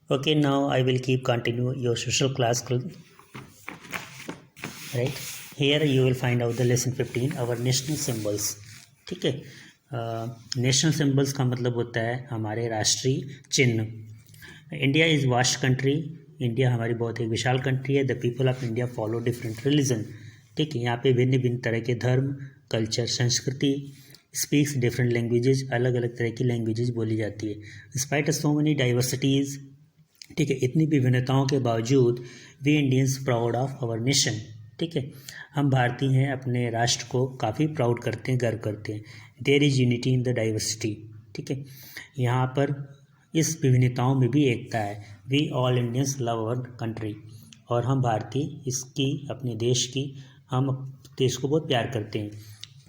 Okay, now I will keep continue your social class, right? Here you will find out the lesson 15 our national symbols. ठीक है, national symbols का मतलब होता है हमारे राष्ट्रीय चिन्ह। India is vast country, India हमारी बहुत एक विशाल कंट्री है। The people of India follow different religion. ठीक है, यहाँ पे भिन्न भिन्न तरह के धर्म, कल्चर, संस्कृति, स्पीक्स डिफरेंट लैंग्वेजेज, अलग अलग तरह की लैंग्वेजेज बोली जाती है। डिस्पाइट सो मेनी डाइवर्सिटीज़, ठीक है, इतनी विभिन्नताओं के बावजूद we Indians proud of our nation. ठीक है, हम भारतीय हैं, अपने राष्ट्र को काफ़ी प्राउड करते हैं, गर्व करते हैं। There is unity in the diversity. ठीक है, यहाँ पर इस विभिन्नताओं में भी एकता है। We all Indians love our country, और हम भारतीय इसकी, अपने देश की, हम देश को बहुत प्यार करते हैं।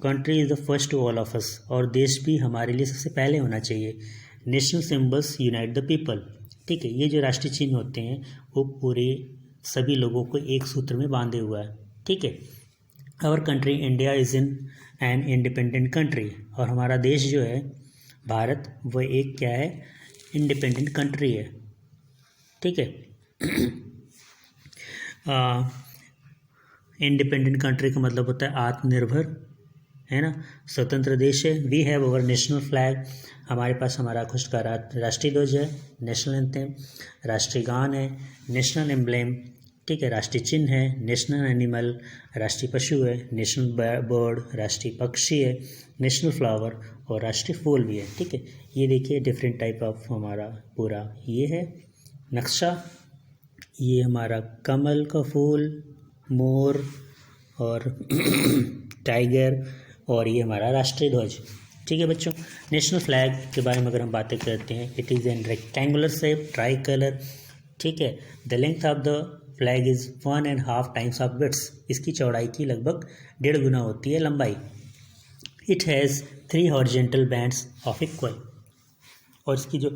Country is the first to all of us, और देश भी हमारे लिए सबसे पहले होना चाहिए। National symbols unite the people. ठीक है, ये जो राष्ट्रीय चिन्ह होते हैं वो पूरे सभी लोगों को एक सूत्र में बांधे हुआ है। ठीक है, our country India is in an independent country, और हमारा देश जो है भारत, वो एक क्या है, इंडिपेंडेंट कंट्री है। ठीक है, इंडिपेंडेंट कंट्री का मतलब होता है आत्मनिर्भर, है ना, स्वतंत्र देश है। We have our national flag, हमारे पास हमारा खुद का राष्ट्रीय ध्वज है। नेशनल एंथम, राष्ट्रीय गान है। नेशनल एम्ब्लेम, ठीक है, राष्ट्रीय चिन्ह है। नेशनल एनिमल, राष्ट्रीय पशु है। नेशनल बर्ड, राष्ट्रीय पक्षी है। नेशनल फ्लावर, और राष्ट्रीय फूल भी है। ठीक है, ये देखिए डिफरेंट टाइप ऑफ हमारा पूरा ये है नक्शा। ये हमारा कमल का फूल, मोर और टाइगर, और ये हमारा राष्ट्रीय ध्वज। ठीक है बच्चों, नेशनल फ्लैग के बारे में अगर हम बातें करते हैं, it is an rectangular shape, try colour. ठीक है, the length of the flag is 1.5 times of width, इसकी चौड़ाई की लगभग 1.5 गुना होती है लंबाई। It has 3 horizontal bands of equal, और इसकी जो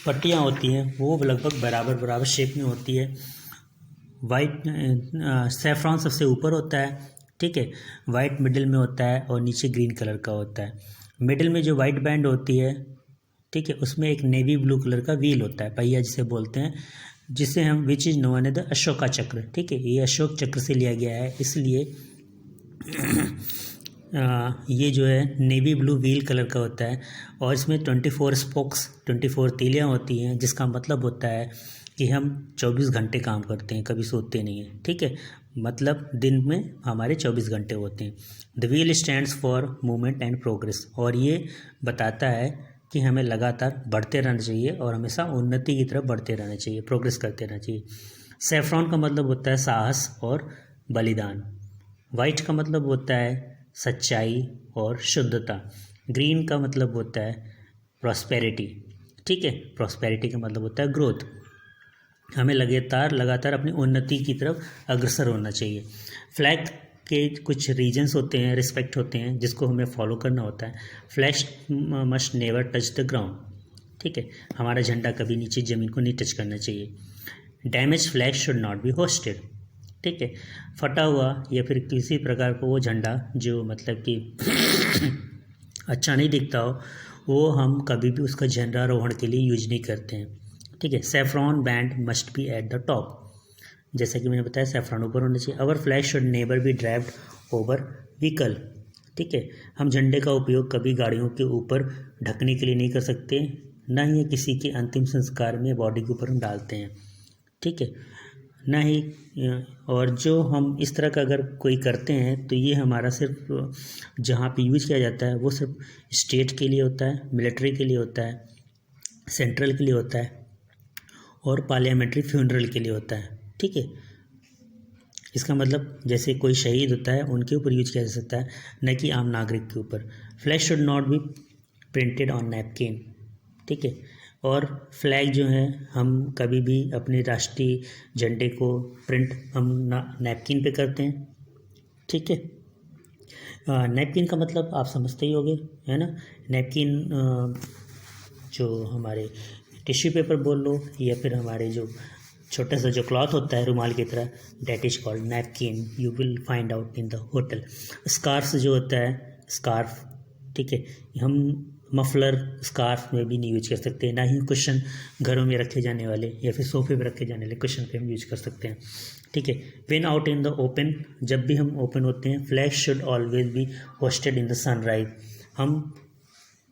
पट्टियाँ होती हैं वो लगभग बराबर बराबर शेप में होती है। वाइट सैफ्रॉन सबसे ऊपर होता है। ठीक है, वाइट मिडिल में होता है, और नीचे ग्रीन कलर का होता है। मिडिल में जो वाइट बैंड होती है, ठीक है, उसमें एक नेवी ब्लू कलर का व्हील होता है, पहिया जिसे बोलते हैं, जिसे हम which is known as the Ashoka Chakra. ठीक है, ये अशोक चक्र से लिया गया है, इसलिए ये जो है नेवी ब्लू व्हील कलर का होता है। और इसमें 24 स्पोक्स, 24 तीलियाँ होती हैं, जिसका मतलब होता है कि हम 24 घंटे काम करते हैं, कभी सोते नहीं हैं। ठीक है, मतलब दिन में हमारे 24 घंटे होते हैं। The wheel stands for movement and progress, और ये बताता है कि हमें लगातार बढ़ते रहना चाहिए और हमेशा उन्नति की तरफ बढ़ते रहना चाहिए, प्रोग्रेस करते रहना चाहिए। सैफ्रॉन का मतलब होता है साहस और बलिदान। वाइट का मतलब होता है सच्चाई और शुद्धता। ग्रीन का मतलब होता है प्रॉस्पेरिटी। ठीक है, प्रॉस्पेरिटी का मतलब होता है ग्रोथ। हमें लगातार अपनी उन्नति की तरफ अग्रसर होना चाहिए। फ्लैग के कुछ रीजन्स होते हैं, रिस्पेक्ट होते हैं, जिसको हमें फॉलो करना होता है। Flag must never touch the ground. ठीक है, हमारा झंडा कभी नीचे ज़मीन को नहीं टच करना चाहिए। Damage flag should not be hosted. ठीक है, फटा हुआ या फिर किसी प्रकार का वो झंडा जो मतलब कि अच्छा नहीं दिखता हो, वो हम कभी भी उसका झंडारोहण के लिए यूज नहीं करते हैं। ठीक है, saffron band must be at the top, जैसा कि मैंने बताया सैफ्रॉन ऊपर होना चाहिए। Our flag should never be drived over vehicle. ठीक है, हम झंडे का उपयोग कभी गाड़ियों के ऊपर ढकने के लिए नहीं कर सकते, ना ही किसी के अंतिम संस्कार में बॉडी के ऊपर हम डालते हैं। ठीक है, ना ही, और जो हम इस तरह का अगर कोई करते हैं तो ये हमारा सिर्फ जहाँ पे यूज किया जाता है वो सिर्फ स्टेट के लिए होता है, मिलिट्री के लिए होता है, सेंट्रल के लिए होता है, और पार्लियामेंट्री फ्यूनरल के लिए होता है। ठीक है, इसका मतलब जैसे कोई शहीद होता है उनके ऊपर यूज किया जा सकता है, न कि आम नागरिक के ऊपर। Flag should not be printed on napkin. ठीक है, और फ्लैग जो है हम कभी भी अपने राष्ट्रीय झंडे को प्रिंट हम नैपकिन पे करते हैं। ठीक है, नैपकिन का मतलब आप समझते ही होंगे, है ना। नैपकिन जो हमारे टिश्यू पेपर बोल लो, या फिर हमारे जो छोटा सा जो क्लॉथ होता है रुमाल की तरह, that is called napkin. You will find out in the hotel. Scarf जो होता है, स्कार्फ, ठीक है, हम मफलर स्कार्फ में भी नहीं यूज कर सकते, ना ही कुशन घरों में रखे जाने वाले या फिर सोफे पे रखे जाने वाले कुशन पे हम यूज कर सकते हैं। ठीक है। When out in the open, जब भी हम ओपन होते हैं, flag should always be hosted in the sunrise. हम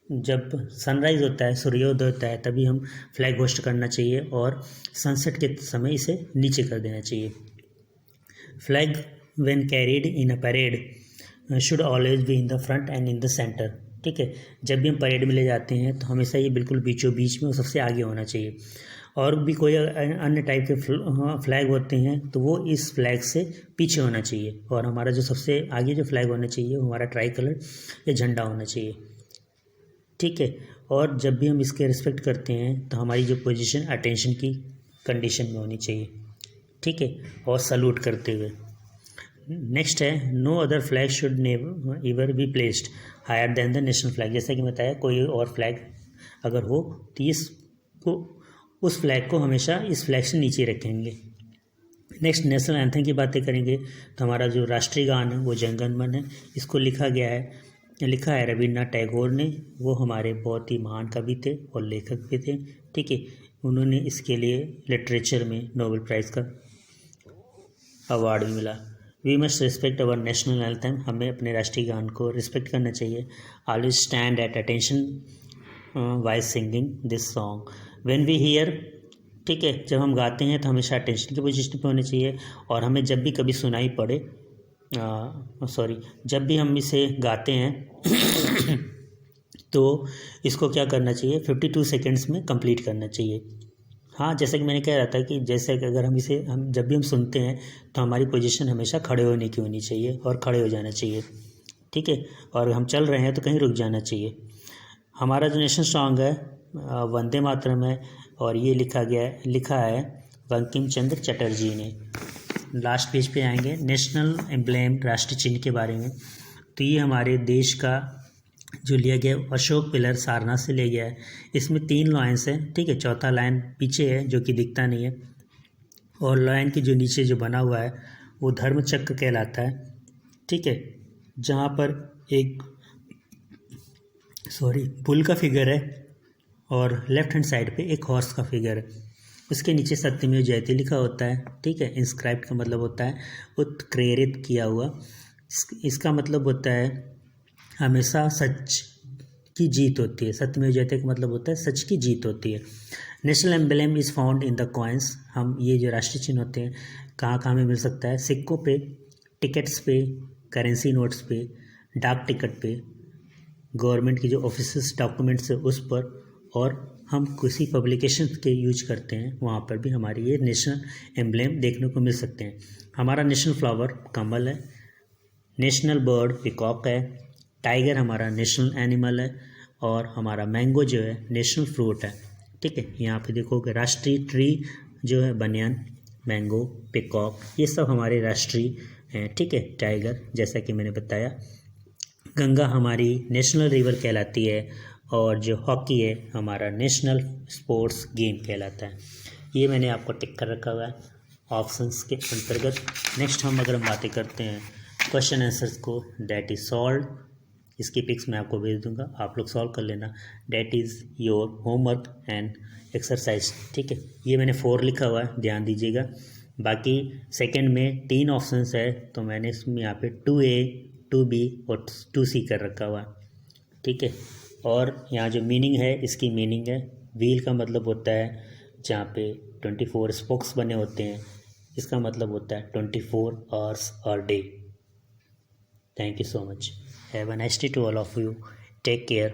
जब सनराइज होता है, सूर्योदय होता है, तभी हम फ्लैग होस्ट करना चाहिए और सनसेट के समय इसे नीचे कर देना चाहिए। Flag when carried in a parade should always be in the front and in the centre. ठीक है। जब भी हम परेड में ले जाते हैं तो हमेशा ये बिल्कुल बीचों बीच में और सबसे आगे होना चाहिए। और भी कोई अन्य टाइप के फ्लैग होते हैं तो वो इस फ्लैग से पीछे होना चाहिए, और हमारा जो सबसे आगे जो फ्लैग होना चाहिए वो हमारा ट्राई कलर या झंडा होना चाहिए। ठीक है। और जब भी हम इसके रिस्पेक्ट करते हैं तो हमारी जो पोजीशन अटेंशन की कंडीशन में होनी चाहिए। ठीक है। और सल्यूट करते हुए। नेक्स्ट है, no other flag should never ever be placed higher than the national flag. जैसा कि बताया, कोई और फ्लैग अगर हो तो इसको उस फ्लैग को हमेशा इस फ्लैग से नीचे रखेंगे। नेक्स्ट नेशनल एंथम की बातें करेंगे तो हमारा जो राष्ट्रीय गान है वो जन गण मन है। इसको लिखा है रविन्द्रनाथ टैगोर ने। वो हमारे बहुत ही महान कवि थे और लेखक भी थे। ठीक है। उन्होंने इसके लिए लिटरेचर में नोबेल प्राइज़ का अवार्ड भी मिला। We must respect our national anthem. हमें अपने राष्ट्रीय गान को रिस्पेक्ट करना चाहिए। Always stand at attention while singing this song when we hear. ठीक है। जब हम गाते हैं तो हमेशा अटेंशन की पोजीशन पे होनी चाहिए, और हमें जब भी कभी सुनाई पड़े जब भी हम इसे गाते हैं तो इसको क्या करना चाहिए, 52 सेकेंड्स में कंप्लीट करना चाहिए। हाँ, जैसा कि मैंने कह रहा था कि जैसे कि अगर हम जब भी हम सुनते हैं तो हमारी पोजीशन हमेशा खड़े होने की होनी चाहिए और खड़े हो जाना चाहिए। ठीक है। और हम चल रहे हैं तो कहीं रुक जाना चाहिए। हमारा जो नेशनल सॉन्ग है वंदे मातरम है, और ये लिखा है बंकिम चंद्र चटर्जी ने। लास्ट पेज पे आएंगे, नेशनल एम्ब्लेम राष्ट्रीय चिन्ह के बारे में। तो ये हमारे देश का जो लिया गया अशोक पिलर सारनाथ से लिया गया है। इसमें 3 लाइन्स हैं। ठीक है। चौथा लाइन पीछे है जो कि दिखता नहीं है, और लाइन के जो नीचे जो बना हुआ है वो धर्म चक्र कहलाता है। ठीक है। जहाँ पर एक बुल का फिगर है और लेफ्ट हैंड साइड पे एक हॉर्स का फिगर है। उसके नीचे सत्यमेव जयते लिखा होता है। ठीक है। इंस्क्राइब्ड का मतलब होता है उत्प्रेरित किया हुआ। इसका मतलब होता है हमेशा सच की जीत होती है। सत्यमेव जयते का मतलब होता है सच की जीत होती है। National emblem is found in the coins. हम ये जो राष्ट्रीय चिन्ह होते हैं कहाँ कहाँ में मिल सकता है, सिक्कों पे, टिकट्स पे, करेंसी नोट्स पे, डाक टिकट पे, गवर्नमेंट की जो ऑफिस डॉक्यूमेंट्स है उस पर, और हम किसी पब्लिकेशन के यूज करते हैं वहाँ पर भी हमारी ये नेशनल एम्ब्लेम देखने को मिल सकते हैं। हमारा नेशनल फ्लावर कमल है, नेशनल बर्ड पिकॉक है, टाइगर हमारा नेशनल एनिमल है, और हमारा मैंगो जो है नेशनल फ्रूट है। ठीक है। यहाँ पे देखोगे राष्ट्रीय ट्री जो है बनियान, मैंगो, पिकॉक, ये सब हमारे राष्ट्रीय हैं। ठीक है। टाइगर जैसा कि मैंने बताया। गंगा हमारी नेशनल रिवर कहलाती है, और जो हॉकी है हमारा नेशनल स्पोर्ट्स गेम कहलाता है। ये मैंने आपको टिक कर रखा हुआ है ऑप्शंस के अंतर्गत। नेक्स्ट अगर हम बातें करते हैं क्वेश्चन आंसर्स को, दैट इज़ सॉल्व। इसकी पिक्स मैं आपको भेज दूंगा, आप लोग सॉल्व कर लेना। That is your homework and exercise. ठीक है। ये मैंने 4 लिखा हुआ है, ध्यान दीजिएगा। बाकी सेकंड में 3 ऑप्शंस है, तो मैंने इसमें यहाँ पे 2A, 2B और 2C कर रखा हुआ है। ठीक है। और यहाँ जो मीनिंग है, इसकी मीनिंग है व्हील का मतलब होता है जहाँ पे 24 स्पोक्स बने होते हैं। इसका मतलब होता है 24 आवर्स और day. Thank you so much. Have a nice day to all of you. Take care.